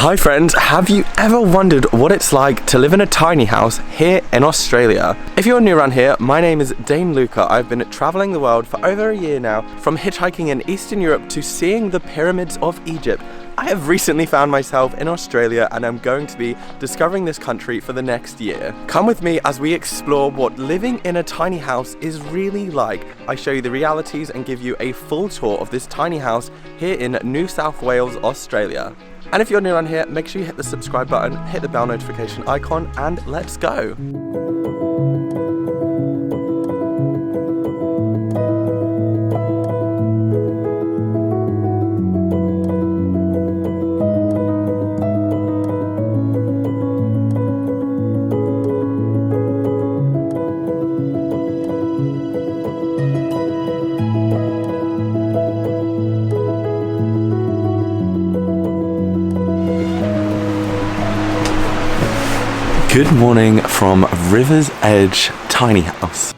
Hi friends, have you ever wondered what it's like to live in a tiny house here in Australia? If you're new around here, my name is Dain. I've been traveling the world for over a year now, from hitchhiking in Eastern Europe to seeing the pyramids of Egypt. I have recently found myself in Australia and I'm going to be discovering this country for the next year. Come with me as we explore what living in a tiny house is really like. I show you the realities and give you a full tour of this tiny house here in New South Wales, Australia. And if you're new around here, make sure you hit the subscribe button, hit the bell notification icon, and let's go. Good morning from River's Edge Tiny House.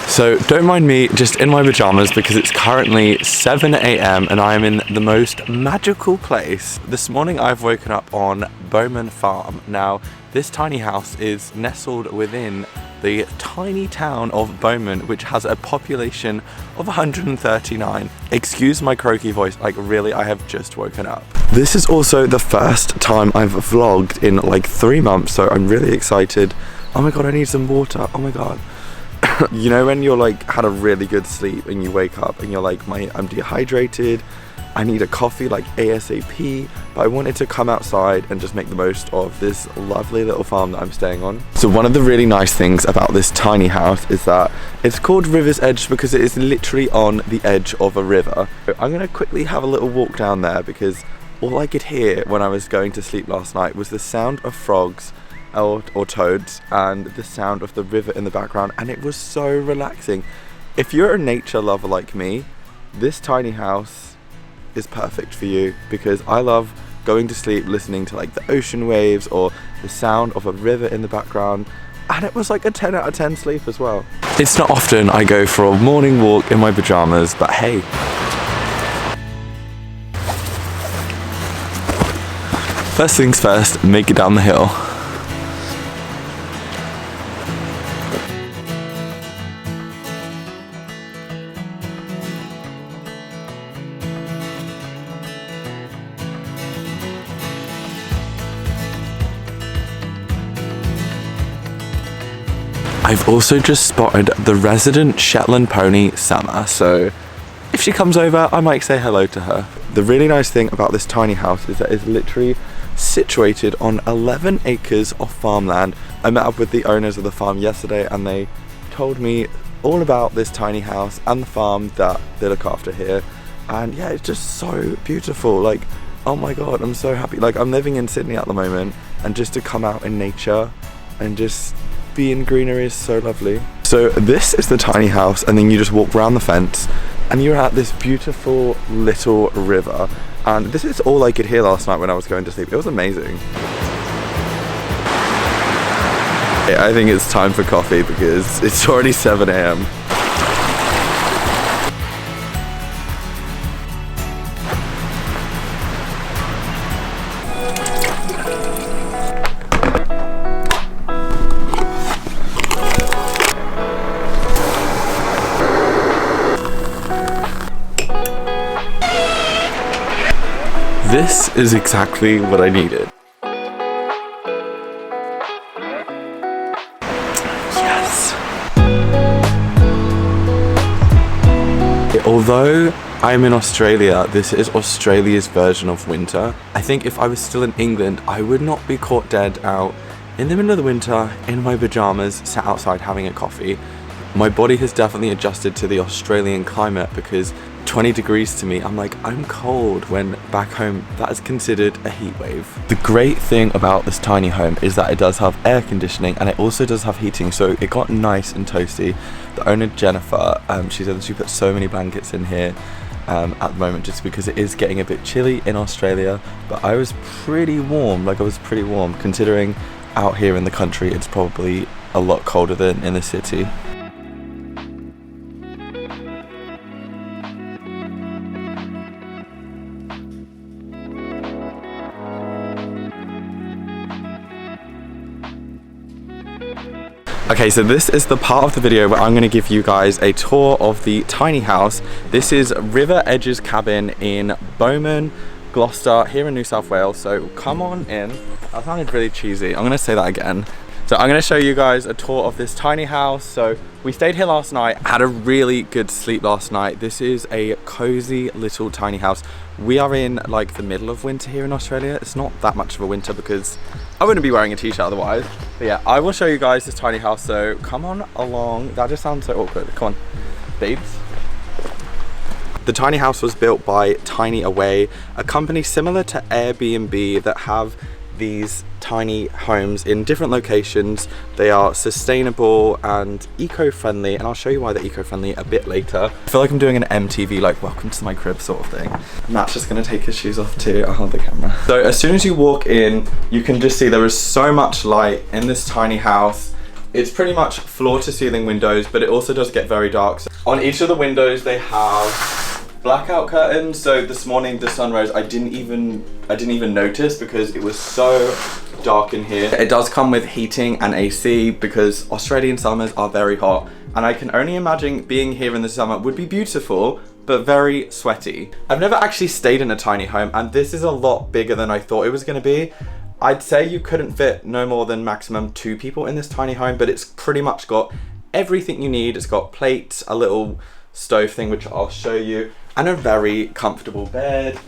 So don't mind me just in my pajamas because it's currently 7 AM and I am in the most magical place. This morning I've woken up on Bowman Farm. Now this tiny house is nestled within the tiny town of Bowman, which has a population of 139. Excuse my croaky voice, like really, I have just woken up. This is also the first time I've vlogged in like 3 months, so I'm really excited. Oh my god, I need some water, oh my god. You know when you're like had a really good sleep and you wake up and you're like, I'm dehydrated, I need a coffee like ASAP, but I wanted to come outside and just make the most of this lovely little farm that I'm staying on. So one of the really nice things about this tiny house is that it's called River's Edge because it is literally on the edge of a river. I'm gonna quickly have a little walk down there because all I could hear when I was going to sleep last night was the sound of frogs or toads and the sound of the river in the background, and it was so relaxing. If you're a nature lover like me, this tiny house is perfect for you because I love going to sleep listening to like the ocean waves or the sound of a river in the background, and it was like a 10 out of 10 sleep as well. It's not often I go for a morning walk in my pajamas, but hey. First things first, make it down the hill. I've also just spotted the resident Shetland pony, Summer, so if she comes over, I might say hello to her. The really nice thing about this tiny house is that it's literally situated on 11 acres of farmland. I met up with the owners of the farm yesterday and they told me all about this tiny house and the farm that they look after here. And yeah, it's just so beautiful. Like, oh my god, I'm so happy. Like, I'm living in Sydney at the moment, and just to come out in nature and just be in greenery is so lovely. So this is the tiny house, and then you just walk around the fence and you're at this beautiful little river, and this is all I could hear last night when I was going to sleep. It was amazing. I think it's time for coffee because it's already 7 AM. This is exactly what I needed. Yes! Although I'm in Australia, this is Australia's version of winter. I think if I was still in England, I would not be caught dead out in the middle of the winter in my pajamas, sat outside having a coffee. My body has definitely adjusted to the Australian climate because 20 degrees to me, I'm like, I'm cold, when back home that is considered a heat wave. The great thing about this tiny home is that it does have air conditioning and it also does have heating, so it got nice and toasty. The owner Jennifer, she said that she put so many blankets in here at the moment just because it is getting a bit chilly in Australia, but I was pretty warm, considering out here in the country it's probably a lot colder than in the city. Okay, so this is the part of the video where I'm going to give you guys a tour of the tiny house. This is River Edge's cabin in Bowman, Gloucester, here in New South Wales. So come on in. That sounded really cheesy. I'm going to say that again. So I'm going to show you guys a tour of this tiny house. So we stayed here last night, had a really good sleep last night. This is a cozy little tiny house. We are in like the middle of winter here in Australia. It's not that much of a winter because I wouldn't be wearing a t-shirt otherwise. But yeah, I will show you guys this tiny house. So come on along. That just sounds so awkward. Come on, babes. The tiny house was built by Tiny Away, a company similar to Airbnb that have these tiny homes in different locations. They are sustainable and eco-friendly, and I'll show you why they're eco-friendly a bit later. I feel like I'm doing an MTV like welcome to my crib sort of thing. Matt's just gonna take his shoes off too. I'll hold the camera. So as soon as you walk in, you can just see there is so much light in this tiny house. It's pretty much floor to ceiling windows, but it also does get very dark. So on each of the windows they have blackout curtains. So this morning the sun rose, I didn't even notice because it was so dark in here. It does come with heating and AC because Australian summers are very hot, and I can only imagine being here in the summer would be beautiful but very sweaty. I've never actually stayed in a tiny home, and this is a lot bigger than I thought it was going to be. I'd say you couldn't fit no more than maximum 2 people in this tiny home, but it's pretty much got everything you need. It's got plates, a little stove thing which I'll show you, and a very comfortable bed.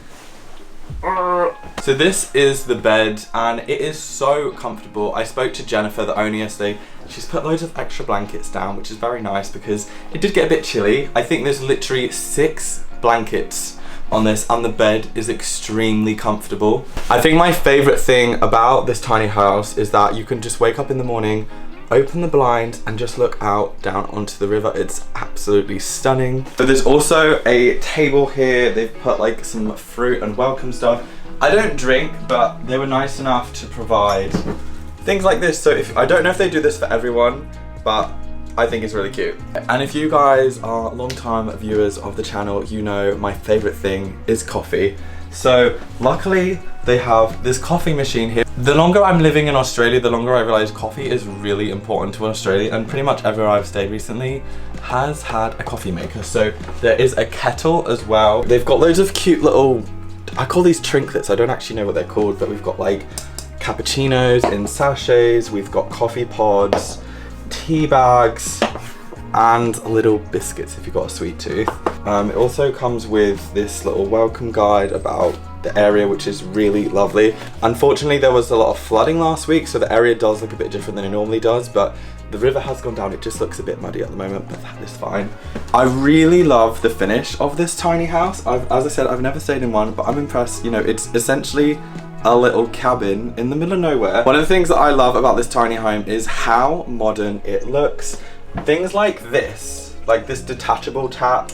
So this is the bed, and it is so comfortable. I spoke to Jennifer, the owner, yesterday. She's put loads of extra blankets down, which is very nice because it did get a bit chilly. I think there's literally 6 blankets on this, and the bed is extremely comfortable. I think my favorite thing about this tiny house is that you can just wake up in the morning, open the blinds, and just look out down onto the river. It's absolutely stunning. So there's also a table here. They've put like some fruit and welcome stuff. I don't drink, but they were nice enough to provide things like this. So I don't know if they do this for everyone, but I think it's really cute. And if you guys are long-time viewers of the channel, you know my favorite thing is coffee. So luckily they have this coffee machine here. The longer I'm living in Australia, the longer I realize coffee is really important to Australia, and pretty much everywhere I've stayed recently has had a coffee maker. So there is a kettle as well. They've got loads of cute little, I call these trinklets, I don't actually know what they're called, but we've got like cappuccinos in sachets, we've got coffee pods, tea bags, and little biscuits if you've got a sweet tooth. It also comes with this little welcome guide about the area, which is really lovely. Unfortunately, there was a lot of flooding last week, so the area does look a bit different than it normally does, but the river has gone down. It just looks a bit muddy at the moment, but that is fine. I really love the finish of this tiny house. As I said, I've never stayed in one, but I'm impressed. You know, it's essentially a little cabin in the middle of nowhere. One of the things that I love about this tiny home is how modern it looks. Things like this detachable tap,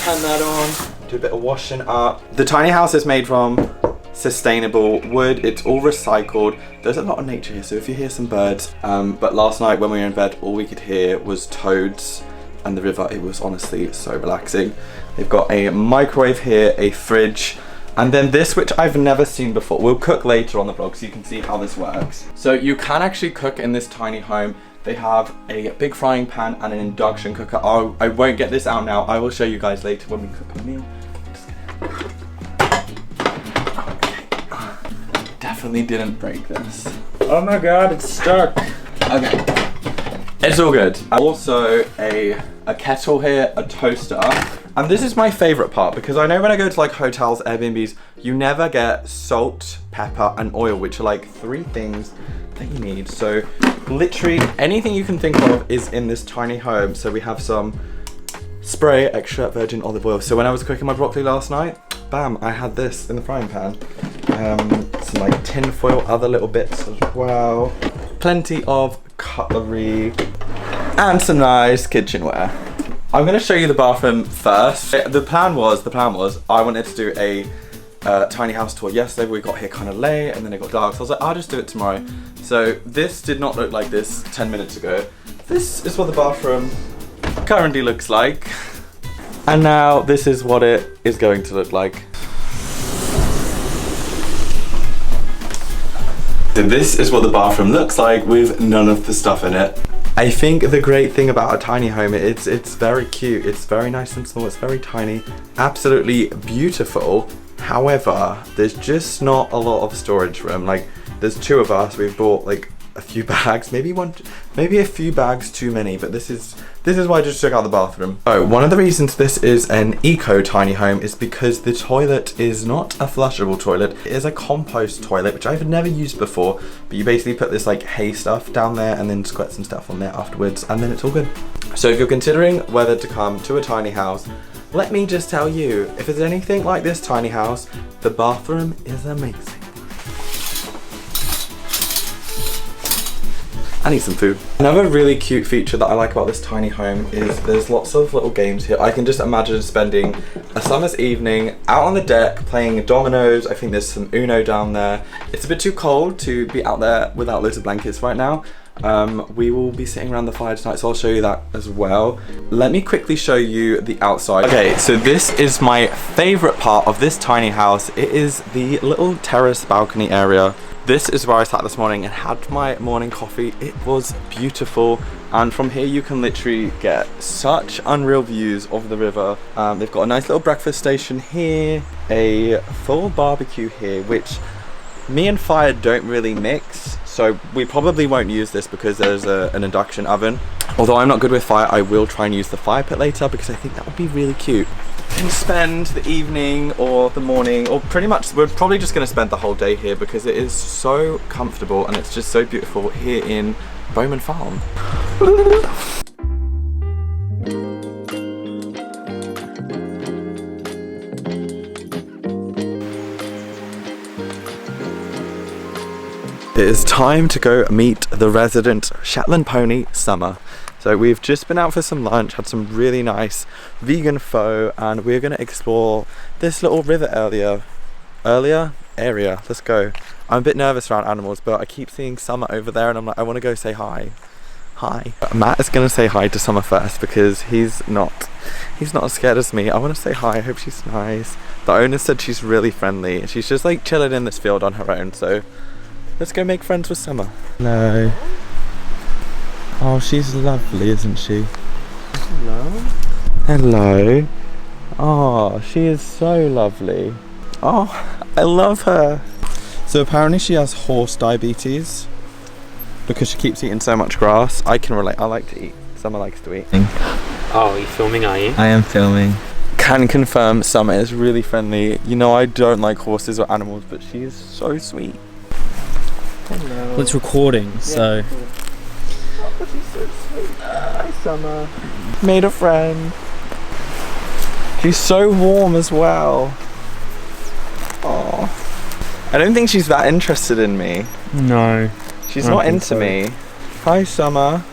turn that on, do a bit of washing up. The tiny house is made from sustainable wood. It's all recycled. There's a lot of nature here, so if you hear some birds, but last night when we were in bed, all we could hear was toads and the river. It was honestly so relaxing. They've got a microwave here, a fridge, and then this, which I've never seen before. We'll cook later on the vlog so you can see how this works. So you can actually cook in this tiny home. They have a big frying pan and an induction cooker. I won't get this out now. I will show you guys later when we cook a meal. Okay. Definitely didn't break this. Oh my god, it's stuck. Okay. It's all good. Also a kettle here, a toaster. And this is my favorite part because I know when I go to like hotels, Airbnbs, you never get salt, pepper, and oil, which are like 3 things that you need. So literally anything you can think of is in this tiny home. So we have some spray extra virgin olive oil. So when I was cooking my broccoli last night, bam, I had this in the frying pan. Some like tin foil, other little bits as well. Plenty of cutlery and some nice kitchenware. I'm gonna show you the bathroom first. The plan was I wanted to do a tiny house tour yesterday, but we got here kind of late and then it got dark, so I was like, I'll just do it tomorrow. So this did not look like this 10 minutes ago. This is what the bathroom currently looks like. And now this is what it is going to look like. So this is what the bathroom looks like with none of the stuff in it. I think the great thing about a tiny home, it's very cute, it's very nice and small, it's very tiny, absolutely beautiful. However, there's just not a lot of storage room. Like, there's 2 of us, we've bought like a few bags, maybe a few bags too many, but this is why I just took out the bathroom. Oh, one of the reasons this is an eco tiny home is because the toilet is not a flushable toilet. It is a compost toilet, which I've never used before, but you basically put this like hay stuff down there and then squirt some stuff on there afterwards, and then it's all good. So if you're considering whether to come to a tiny house, let me just tell you, if it's anything like this tiny house, the bathroom is amazing. I need some food. Another really cute feature that I like about this tiny home is there's lots of little games here. I can just imagine spending a summer's evening out on the deck playing dominoes. I think there's some Uno down there. It's a bit too cold to be out there without loads of blankets right now. We will be sitting around the fire tonight, so I'll show you that as well. Let me quickly show you the outside. Okay, so this is my favorite part of this tiny house. It is the little terrace balcony area. This is where I sat this morning and had my morning coffee. It was beautiful, and from here you can literally get such unreal views of the river. They've got a nice little breakfast station here, a full barbecue here, which me and fire don't really mix, so we probably won't use this because there's an induction oven. Although I'm not good with fire, I will try and use the fire pit later because I think that would be really cute. And spend the evening or the morning, or pretty much we're probably just going to spend the whole day here because it is so comfortable and it's just so beautiful here in Bowman Farm. It is time to go meet the resident Shetland pony, Summer. So we've just been out for some lunch, had some really nice vegan pho, and we're gonna explore this little river area. Let's go. I'm a bit nervous around animals, but I keep seeing Summer over there and I'm like, I wanna go say hi. Hi. Matt is gonna say hi to Summer first because he's not as scared as me. I wanna say hi, I hope she's nice. The owner said she's really friendly. She's just like chilling in this field on her own, so let's go make friends with Summer. Hello. Oh, she's lovely, isn't she? Hello. Hello. Oh, she is so lovely. Oh, I love her. So apparently she has horse diabetes because she keeps eating so much grass. I can relate. I like to eat. Summer likes to eat. Oh, are you filming, are you? I am filming. Can confirm Summer is really friendly. You know, I don't like horses or animals, but she is so sweet. Hello. Well, it's recording, so... Oh, she's so sweet. Hi, Summer. Made a friend. She's so warm as well. Oh, I don't think she's that interested in me. No. She's not into me. Hi, Summer.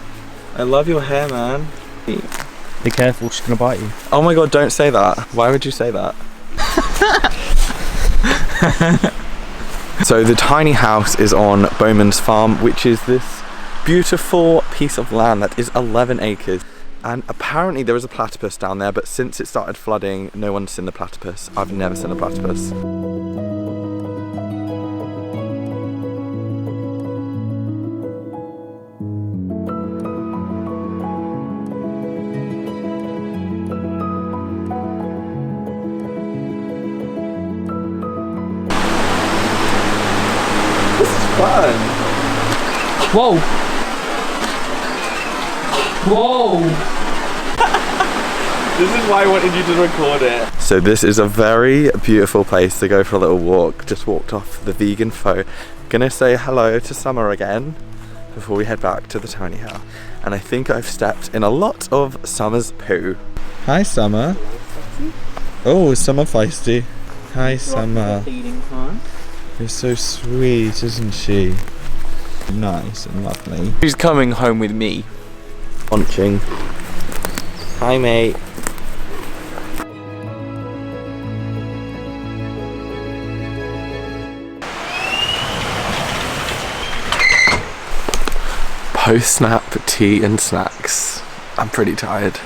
I love your hair, man. Be careful, she's gonna bite you. Oh my god, don't say that. Why would you say that? So the tiny house is on Bowman's farm, which is this beautiful piece of land that is 11 acres. And apparently there is a platypus down there, but since it started flooding, no one's seen the platypus. I've never seen a platypus. This is fun. Whoa! Whoa! This is why I wanted you to record it. So this is a very beautiful place to go for a little walk. Just walked off the vegan pho. Gonna say hello to Summer again before we head back to the tiny house. And I think I've stepped in a lot of Summer's poo. Hi, Summer. Oh, Summer feisty. Hi, Summer. You're so sweet, isn't she? Nice and lovely. She's coming home with me. Launching. Hi, mate. Post-snap tea and snacks. I'm pretty tired.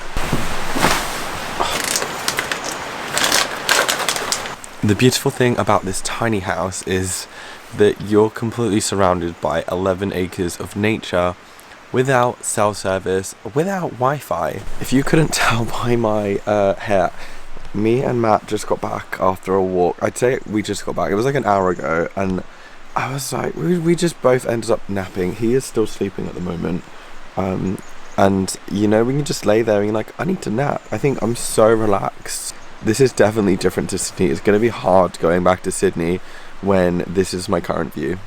The beautiful thing about this tiny house is that you're completely surrounded by 11 acres of nature, without cell service, without Wi-Fi. If you couldn't tell by my hair, me and Matt just got back after a walk. I'd say we just got back. It was like an hour ago, and I was like, we just both ended up napping. He is still sleeping at the moment. And you know, when you just lay there and you're like, I need to nap. I think I'm so relaxed. This is definitely different to Sydney. It's going to be hard going back to Sydney when this is my current view.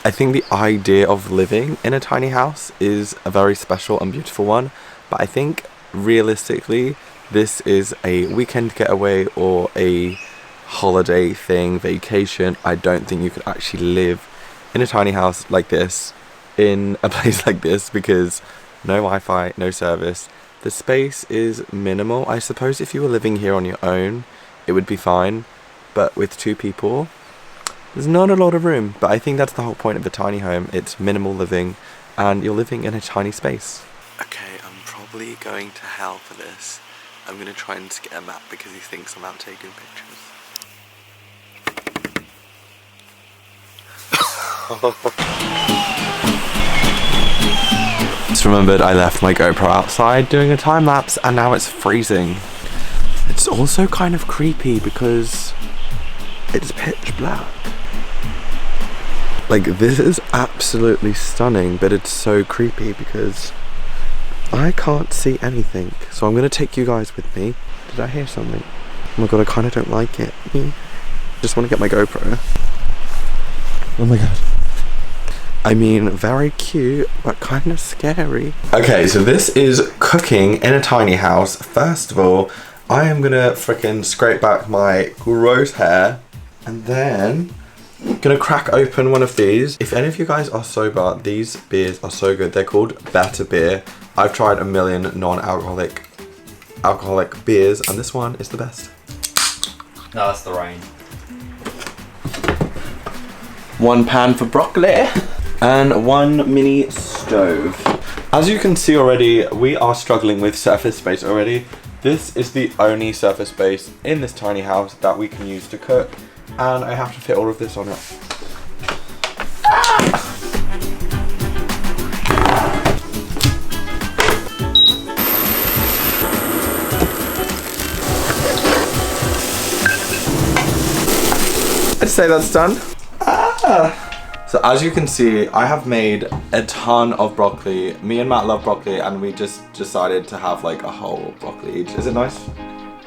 I think the idea of living in a tiny house is a very special and beautiful one, but I think realistically this is a weekend getaway or a holiday thing, vacation. I don't think you could actually live in a tiny house like this, in a place like this, because no Wi-Fi, no service. The space is minimal. I suppose if you were living here on your own it would be fine, but with two people there's not a lot of room. But I think that's the whole point of the tiny home. It's minimal living and you're living in a tiny space. Okay, I'm probably going to hell for this. I'm gonna try and scare Matt because he thinks I'm out taking pictures. Just remembered I left my GoPro outside doing a time lapse and now it's freezing. It's also kind of creepy because it's pitch black. Like, this is absolutely stunning, but it's so creepy because I can't see anything. So I'm gonna take you guys with me. Did I hear something? Oh my god, I kind of don't like it. Just want to get my GoPro. Oh my god. I mean, very cute, but kind of scary. Okay, so this is cooking in a tiny house. First of all, I am gonna frickin' scrape back my gross hair, and then I'm gonna crack open one of these. If any of you guys are sober, these beers are so good. They're called Better Beer. I've tried a million non-alcoholic beers, and this one is the best. No, that's the rain. One pan for broccoli and one mini stove. As you can see already, we are struggling with surface space already. This is the only surface space in this tiny house that we can use to cook, and I have to fit all of this on it. I'd say that's done. So as you can see, I have made a ton of broccoli. Me and Matt love broccoli, and we just decided to have like a whole broccoli each. Is it nice?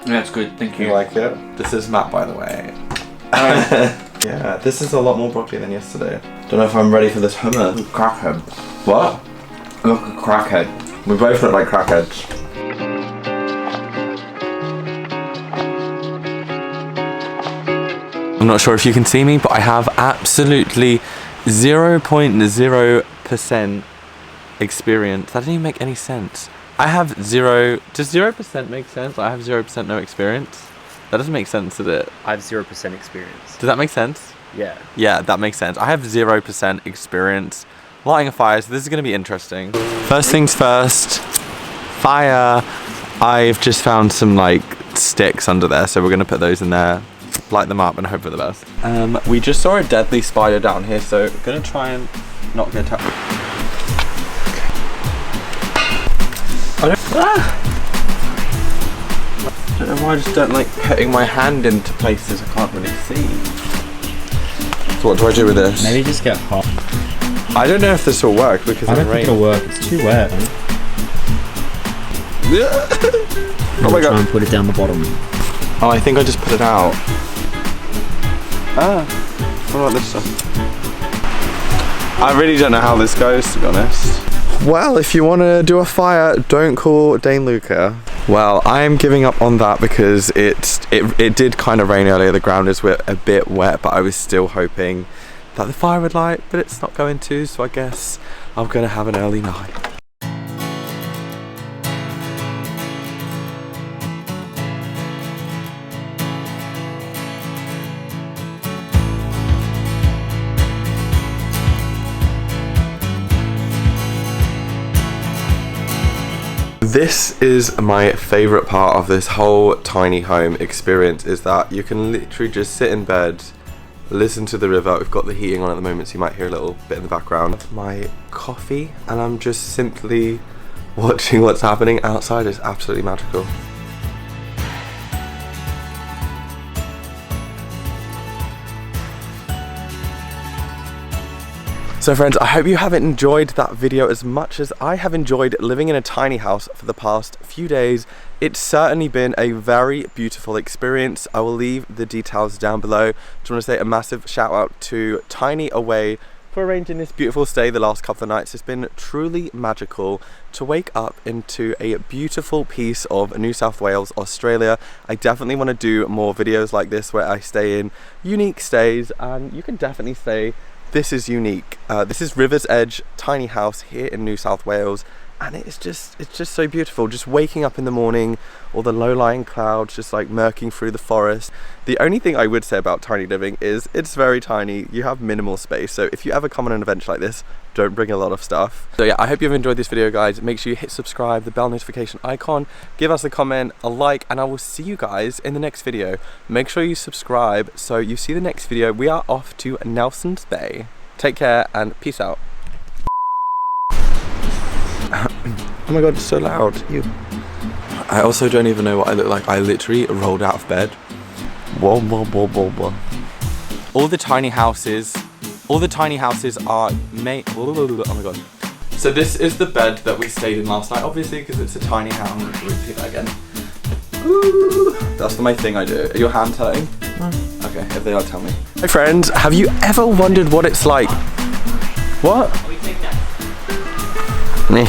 Yeah, it's good, thank you. You like it? This is Matt, by the way. Yeah, this is a lot more broccoli than yesterday. Don't know if I'm ready for this hummer. Crackhead. What? Look a crackhead. We both look like crackheads. I'm not sure if you can see me, but I have absolutely 0.0% experience. That didn't even make any sense. I have zero. Does 0% make sense? I have 0% no experience. That doesn't make sense, does it? I have 0% experience. Does that make sense? Yeah. Yeah, that makes sense. I have 0% experience lighting a fire, so this is going to be interesting. First things first, fire. I've just found some like sticks under there, so we're going to put those in there, light them up and hope for the best. We just saw a deadly spider down here, so we're going to try and not get attacked. I don't know why I just don't like putting my hand into places I can't really see. So what do I do with this? Maybe just get hot. I don't know if this will work because I don't of the think rain. it'll work, it's too wet. Oh my god. Try and put it down the bottom. Oh, I think I just put it out. Ah, what about this stuff? I really don't know how this goes, to be honest. Well, if you want to do a fire, don't call Dain Luca. Well, I am giving up on that because it did kind of rain earlier. The ground is a bit wet, but I was still hoping that the fire would light, but it's not going to, so I guess I'm going to have an early night. This is my favorite part of this whole tiny home experience, is that you can literally just sit in bed listen to the river. We've got the heating on at the moment, so you might hear a little bit in the background. My coffee, and I'm just simply watching what's happening outside. Is absolutely magical. So friends, I hope you have enjoyed that video as much as I have enjoyed living in a tiny house for the past few days. It's certainly been a very beautiful experience. I will leave the details down below. Just want to say a massive shout out to Tiny Away for arranging this beautiful stay the last couple of nights. It's been truly magical to wake up into a beautiful piece of New South Wales, Australia. I definitely want to do more videos like this where I stay in unique stays, and you can definitely say this is unique. This is River's Edge tiny house here in New South Wales, and it's just so beautiful. Just waking up in the morning, all the low-lying clouds just like murking through the forest. The only thing I would say about tiny living is it's very tiny. You have minimal space, so if you ever come on an adventure like this, don't bring a lot of stuff. So yeah, I hope you've enjoyed this video, guys. Make sure you hit subscribe, the bell notification icon, give us a comment, a like, and I will see you guys in the next video. Make sure you subscribe so you see the next video. We are off to Nelson's Bay. Take care and peace out. Oh my god, it's so loud. I also don't even know what I look like. I literally rolled out of bed. Whoa, whoa, whoa, whoa, whoa. All the tiny houses are made. Oh my god. So this is the bed that we stayed in last night, obviously, because it's a tiny house. I'm going to repeat that again. Ooh, that's my thing I do. Are your hands hurting? Okay, if they are, tell me. Hey friends, have you ever wondered what it's like? What? Me.